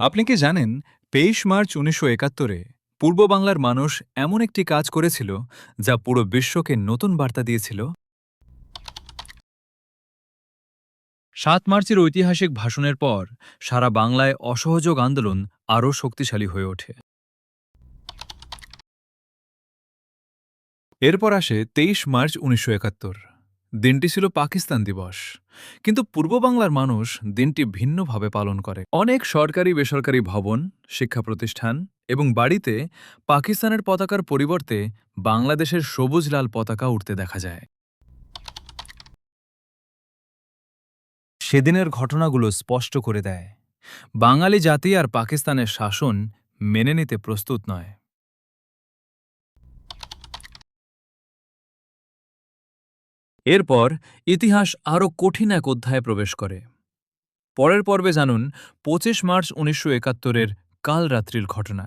আপনি কি জানেন ২৩ মার্চ ১৯৭১-এ পূর্ব বাংলার মানুষ এমন একটি কাজ করেছিল যা পুরো বিশ্বকে নতুন বার্তা দিয়েছিল? ৭ মার্চের ঐতিহাসিক ভাষণের পর সারা বাংলায় অসহযোগ আন্দোলন আরও শক্তিশালী হয়ে ওঠে। এরপর আসে ২৩ মার্চ ১৯৭১। দিনটি ছিল পাকিস্তান দিবস, কিন্তু পূর্ব বাংলার মানুষ দিনটি ভিন্নভাবে পালন করে। অনেক সরকারি বেসরকারি ভবন, শিক্ষা প্রতিষ্ঠান এবং বাড়িতে পাকিস্তানের পতাকার পরিবর্তে বাংলাদেশের সবুজ লাল পতাকা উঠতে দেখা যায়। সেদিনের ঘটনাগুলো স্পষ্ট করে দেয়, বাঙালি জাতি আর পাকিস্তানের শাসন মেনে নিতে প্রস্তুত নয়। এরপর ইতিহাস আরও কঠিন এক অধ্যায়ে প্রবেশ করে। পরের পর্বে জানুন ২৫ মার্চ ১৯৭১-এর কালরাত্রির ঘটনা।